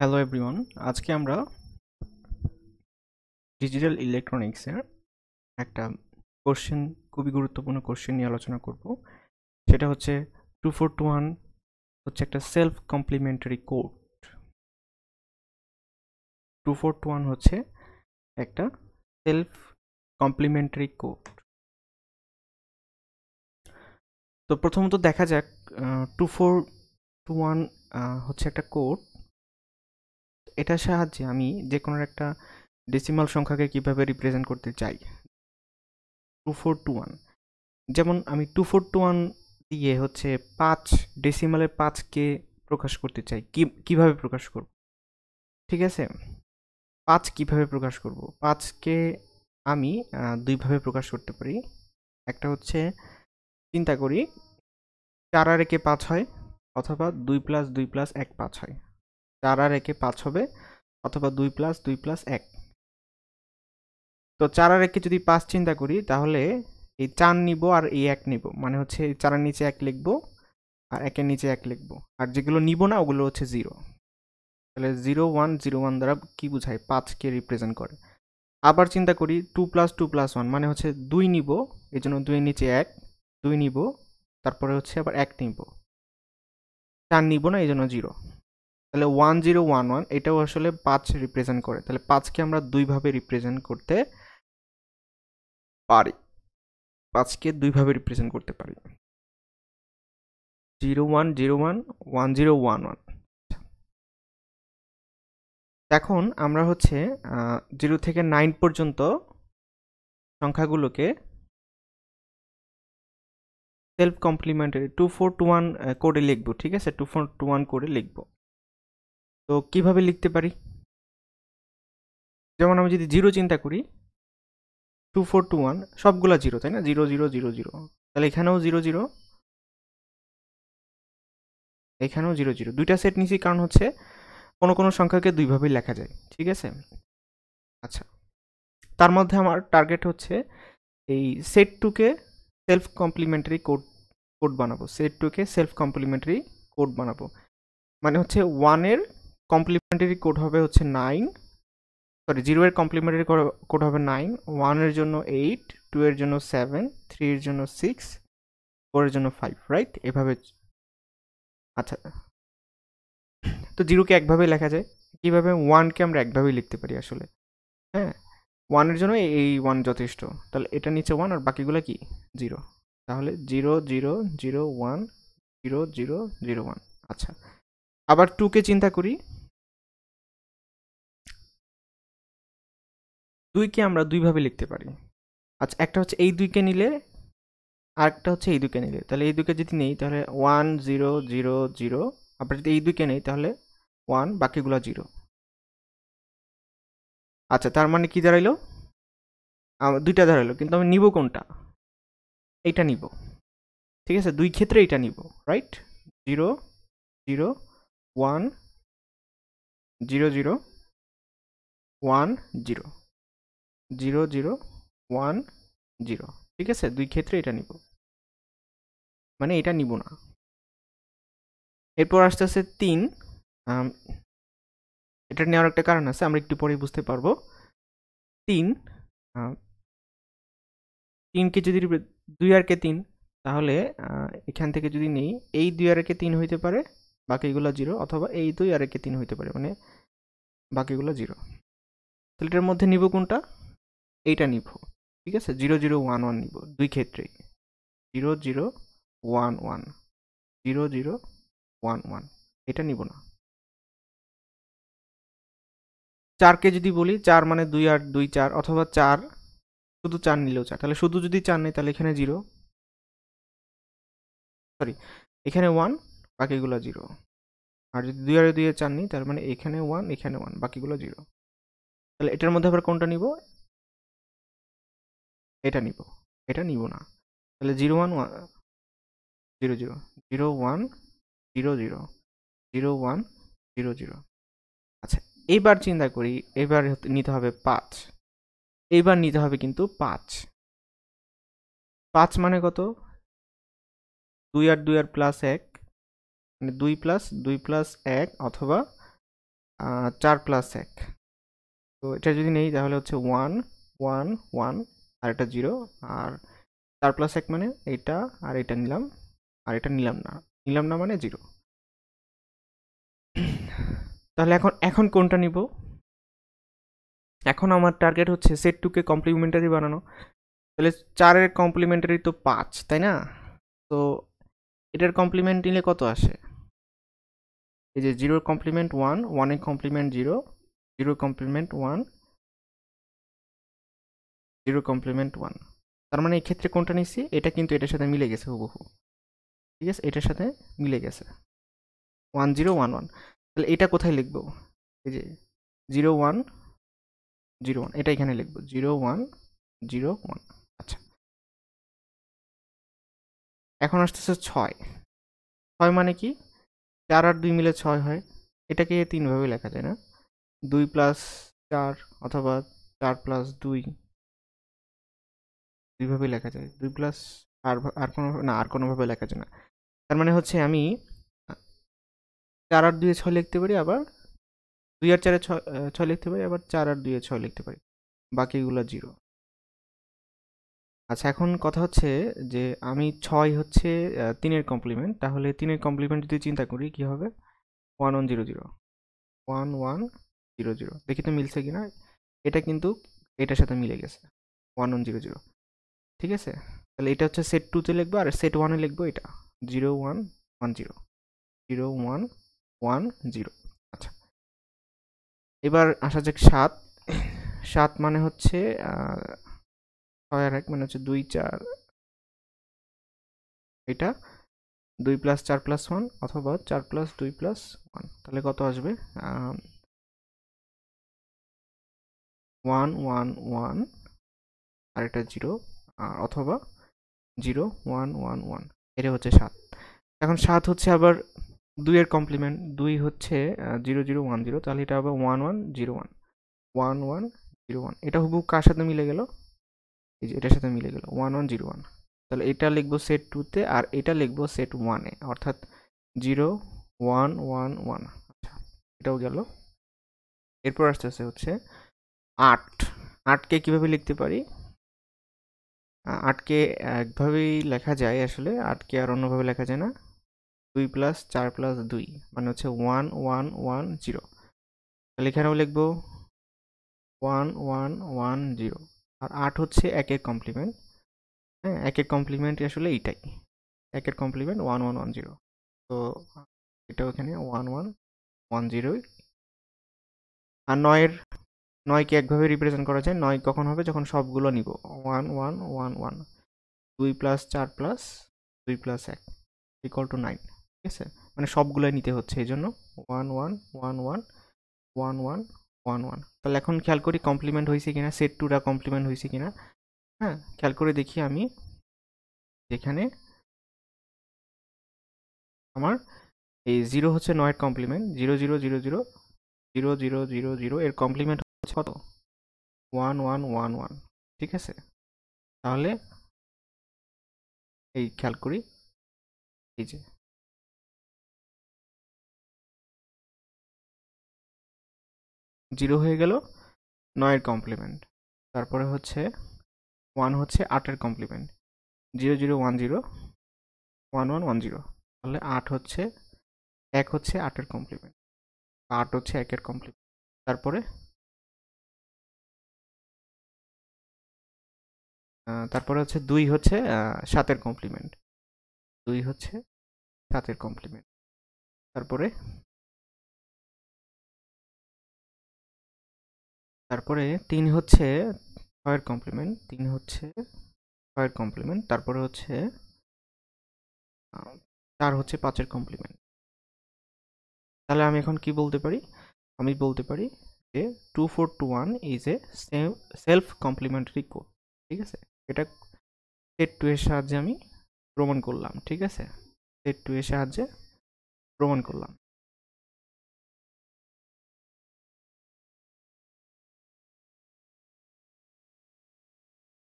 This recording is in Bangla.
হ্যালো এভরিওয়ান, আজকে আমরা ডিজিটাল ইলেকট্রনিক্সের একটা কোশ্চেন, খুবই গুরুত্বপূর্ণ কোশ্চেন নিয়ে আলোচনা করব। সেটা হচ্ছে 2421 হচ্ছে একটা সেলফ কমপ্লিমেন্টারি কোড। 2421 হচ্ছে একটা সেলফ কমপ্লিমেন্টারি কোড। তো প্রথমত দেখা যাক 2421 হচ্ছে একটা কোড। এটার সাহায্যে আমি যে কোনো একটা ডেসিমাল সংখ্যাকে কিভাবে রিপ্রেজেন্ট করতে চাই। 2421 যেমন আমি 2421 দিয়ে হচ্ছে 5 ডেসিমালের 5কে প্রকাশ করতে চাই। কিভাবে প্রকাশ করব? ঠিক আছে, 5 কিভাবে প্রকাশ করব? 5কে আমি দুইভাবে প্রকাশ করতে পারি। একটা হচ্ছে চিন্তা করি 4 আর একে 5 হয়, অথবা 2 প্লাস 2 প্লাস 1 5 হয়। 4 আর একে 5 হবে, অথবা 2 প্লাস 2 প্লাস 1। তো 4 আর একে যদি 5 চিন্তা করি, তাহলে এই 4 নিব আর এই 1 নিব, মানে হচ্ছে 4 এর নিচে 1 লিখবো আর 1 এর নিচে 1 লিখবো, আর যেগুলো নিব না ওগুলো হচ্ছে 0। তাহলে 0101 দ্বারা কি বোঝায়? 5কে রিপ্রেজেন্ট করে। আবার চিন্তা করি 2 প্লাস 2 প্লাস 1, মানে হচ্ছে 2 নিব, এই জন্য 2 এর নিচে 1, 2 নিব, তারপরে হচ্ছে আবার 1 নিব, 4 নিব না, এই জন্য 0। তাহলে 1011 এটাও আসলে 5 রিপ্রেজেন্ট করে। তাহলে 5কে আমরা দুইভাবে রিপ্রেজেন্ট করতে পারি। 5কে দুইভাবে রিপ্রেজেন্ট করতে পারি, 0101 1011। এখন আমরা হচ্ছে 0 থেকে 9 পর্যন্ত সংখ্যাগুলোকে সেলফ কমপ্লিমেন্টারি 2421 কোডে লিখবো। ঠিক আছে, 2421 কোডে লিখবো। তো কিভাবে লিখতে পারি? যেমন আমি যদি 0 চিন্তা করি, 2421 সবগুলা 0, তাই না? 0000, তাহলে এখানেও 00, এখানেও 00। দুইটা সেট নিছি, কারণ হচ্ছে কোনো কোনো সংখ্যাকে দুইভাবেই লেখা যায়। ঠিক আছে, আচ্ছা। তার মধ্যে আমার টার্গেট হচ্ছে এই সেট টুকে সেলফ কমপ্লিমেন্টারি কোড বানাবো। সেট টুকে সেলফ কমপ্লিমেন্টারি কোড বানাবো, মানে হচ্ছে 1 এর কমপ্লিমেন্টারি কোড হবে হচ্ছে 9, সরি 0 এর কমপ্লিমেন্টারি কোড হবে 9, 1 এর জন্য 8, 2 এর জন্য 7, 3 এর জন্য 6, 4 এর জন্য 5, রাইট? এভাবে। আচ্ছা, তো 0 কে একভাবে লেখা যায়। কিভাবে? 1 কে আমরা একভাবেই লিখতে পারি আসলে। হ্যাঁ, 1 এর জন্য এই 1 যথেষ্ট। তাহলে এটা নিচে 1 আর বাকিগুলো কি? 0। তাহলে 0 0 0 1 0 0 0 1। আচ্ছা, আবার 2 কে চিন্তা করি। 2 কে আমরা দুইভাবে লিখতে পারি। আচ্ছা, একটা হচ্ছে এই 2 কে নিলে, আর একটা হচ্ছে এই 2 কে নিলে। তাহলে এই 2 কে যদি নেই, তাহলে 1 0 0 0। আবার যদি এই 2 কে নেই, তাহলে 1, বাকিগুলো 0। আচ্ছা, তার মানে কি দাঁড়াইলো? দুইটা দাঁড়াইলো, কিন্তু আমি নিব কোনটা? এইটা নিব। ঠিক আছে, দুই ক্ষেত্রে এইটা নিব, রাইট? 0 0 1 0 0 1 0 0 0 1 0। ঠিক আছে, দুই ক্ষেত্রে এটা নিব, মানে এটা নিব না। এরপর আসতে আসতে 3। এটা নেওয়ার একটা কারণ আছে, আমরা একটু পরে বুঝতে পারবো। 3, 3কে যদি 2 আর কে 3, তাহলে এখান থেকে যদি নেই, এই 2 আর কে 3 হইতে পারে, বাকিগুলো 0, অথবা এই 2 আর কে 3 হইতে পারে, মানে বাকিগুলো 0। তাহলে এটার মধ্যে নিব কোনটা? এইটা নিব। ঠিক আছে, 0 0 1 1 নিব দুই ক্ষেত্রেই। 0 0 1 1 0 0 1 1, এটা নিব না। 4কে যদি বলি, 4 মানে 2 আর 2 4, অথবা 4 শুধু 4 নিলেও 4। তাহলে শুধু যদি 4 নেই, তাহলে এখানে 0, সরি এখানে 1, বাকিগুলো 0। আর যদি 2 আর 2 এ 4 নিই, তার মানে এখানে 1, এখানে 1, বাকিগুলো 0। তাহলে এটার মধ্যে আবার কোনটা নিব? এটা নিব, এটা নিব না। তাহলে 0 1 0 0 0 1 0 0 0 1 0 0। আচ্ছা, এইবার চিন্তা করি, এবার নিতে হবে 5। এইবার নিতে হবে কিন্তু 5। 5 মানে কত? 2 আর 2 আর প্লাস 1, মানে 2 প্লাস 2 প্লাস 1, অথবা 4 প্লাস 1। তো এটা যদি নেই তাহলে হচ্ছে 1 1 1 আর এটা 0, আর 4 প্লাস 1 মানে এটা আর এটা নিলাম, আর এটা নিলাম না মানে 0। তাহলে এখন কোনটা নিব? এখন আমার টার্গেট হচ্ছে সেট 2 কে কমপ্লিমেন্টারি বানানো। তাহলে 4 এর কমপ্লিমেন্টারি তো 5, তাই না? তো এটার কমপ্লিমেন্ট নিলে কত আসে? এই যে 0 এর কমপ্লিমেন্ট 1, 1 এর কমপ্লিমেন্ট 0, 0 এর কমপ্লিমেন্ট 1, 0 কমপ্লিমেন্ট 1। তার মানে এই ক্ষেত্রে কোনটা নিছি? এটা কিন্তু এটার সাথে মিলে গেছে হুবহু। ঠিক আছে, এটার সাথে মিলে গেছে 1 0 1 1। তাহলে এটা কোথায় লিখবো? এই যে 0 1 0 1, এটা এখানে লিখবো 0 1 0 1। আচ্ছা, এখন আসতেছে 6। 6 মানে কি? 4 আর 2 মিলে 6 হয়। এটাকে 3 ভাবে লেখা যায় না? 2 প্লাস 4 অথবা 4 প্লাস 2, 2 ভাবে লেখা যায়। 2 প্লাস আর কোনোভাবে লেখা যায় না। তার মানে হচ্ছে আমি 4 আর 2 এ 6 লিখতে পারি, আবার 2 আর 4 এ 6 লিখতে পারি, আবার 4 আর 2 এ 6 লিখতে পারি। বাকিগুলো 0। আচ্ছা, এখন কথা হচ্ছে যে আমি 6 হচ্ছে 3 এর কমপ্লিমেন্ট, তাহলে 3 এর কমপ্লিমেন্ট যদি চিন্তা করি কি হবে? 1 1 0 0 1 1 0 0। দেখি তো মিলছে কিনা। এটা কিন্তু এটার সাথে মিলে গেছে 1 1 0 0। ঠিক আছে, তাহলে এটা হচ্ছে সেট 2 তে লিখবো, আর সেট 1 এ লিখবো এটা 0 1 1 0 0 1 1 0। আচ্ছা, এবার আসা যাক 7। 7 মানে হচ্ছে 6 আর 1 মানে হচ্ছে 2 4, এটা 2 প্লাস 4 প্লাস 1 অথবা 4 প্লাস 2 প্লাস 1। তাহলে কত আসবে? 1 1 1 আর এটা 0, অথবা 0 1 1 1। এটা হচ্ছে 7। এখন 7 হচ্ছে আবার 2 এর কমপ্লিমেন্ট। 2 হচ্ছে 0 0 1 0, তাহলে এটা হবে 1 1 0 1 1 1 0 1। এটা হুবহু কার সাথে মিলে গেল? এই যে এটার সাথে মিলে গেল 1 1 0 1। তাহলে এটা লিখবো সেট 2 তে, আর এটা লিখবো সেট 1 এ, অর্থাৎ 0 1 1 1। আচ্ছা, এটাও গেল। এরপর আসতেছে হচ্ছে 8। 8কে কিভাবে লিখতে পারি? 8কে একভাবেই লেখা যায় আসলে, 8কে আর অন্যভাবে লেখা যায় না। 2 প্লাস 4 প্লাস 2 মানে হচ্ছে 1 1 1 0। তাহলে এখানেও লিখবো 1 1 1 0। আর 8 হচ্ছে 1 এর কমপ্লিমেন্ট। হ্যাঁ, 1 এর কমপ্লিমেন্ট আসলে এইটাই। 1 এর কমপ্লিমেন্ট 1 1 1 0। তো এটাও এখানে 1 1 1 0। আর 9কে একভাবে রিপ্রেজেন্ট করা যায়। 9 কখন হবে? যখন সবগুলো নিব 1 1 1 1। 2 plus 4 plus 2 plus 1 equal to 9। ঠিক আছে, মানে সবগুলোই নিতে হচ্ছে, এই জন্য 1 1 1 1 1 1 1 1। তাহলে এখন খেয়াল করি কমপ্লিমেন্ট হয়েছে কিনা, সেট 2টা কমপ্লিমেন্ট হয়েছে কিনা। হ্যাঁ, খেয়াল করে দেখি আমি। যেখানে আমার এই 0 হচ্ছে 9 এর কমপ্লিমেন্ট, 0 0 0 0 0 0 0 0 এর কমপ্লিমেন্ট হচ্ছে কত? 1 1 1 1। ঠিক আছে, তাহলে এই খেয়াল করি, এই যে 0 হয়ে গেল 9 এর কমপ্লিমেন্ট। তারপরে হচ্ছে 1 হচ্ছে 8 এর কমপ্লিমেন্ট, 0 0 1 0 1 1 1 0। তাহলে 8 হচ্ছে 1 হচ্ছে 8 এর কমপ্লিমেন্ট, 8 হচ্ছে 1 এর কমপ্লিমেন্ট। তারপরে তারপরে হচ্ছে 2 হচ্ছে 7 এর কমপ্লিমেন্ট, 2 হচ্ছে 7 এর কমপ্লিমেন্ট। তারপরে তারপরে 3 হচ্ছে 6 এর কমপ্লিমেন্ট, 3 হচ্ছে 6 এর কমপ্লিমেন্ট। তারপরে হচ্ছে 4 হচ্ছে 5 এর কমপ্লিমেন্ট। তাহলে আমি এখন কি বলতে পারি? আমি বলতে পারি যে 2 4 2 1 is a self complementary code. ঠিক আছে, এটা সেট 2 এর সাহায্যে আমি প্রমাণ করলাম। ঠিক আছে, সেট 2 এর সাহায্যে প্রমাণ করলাম।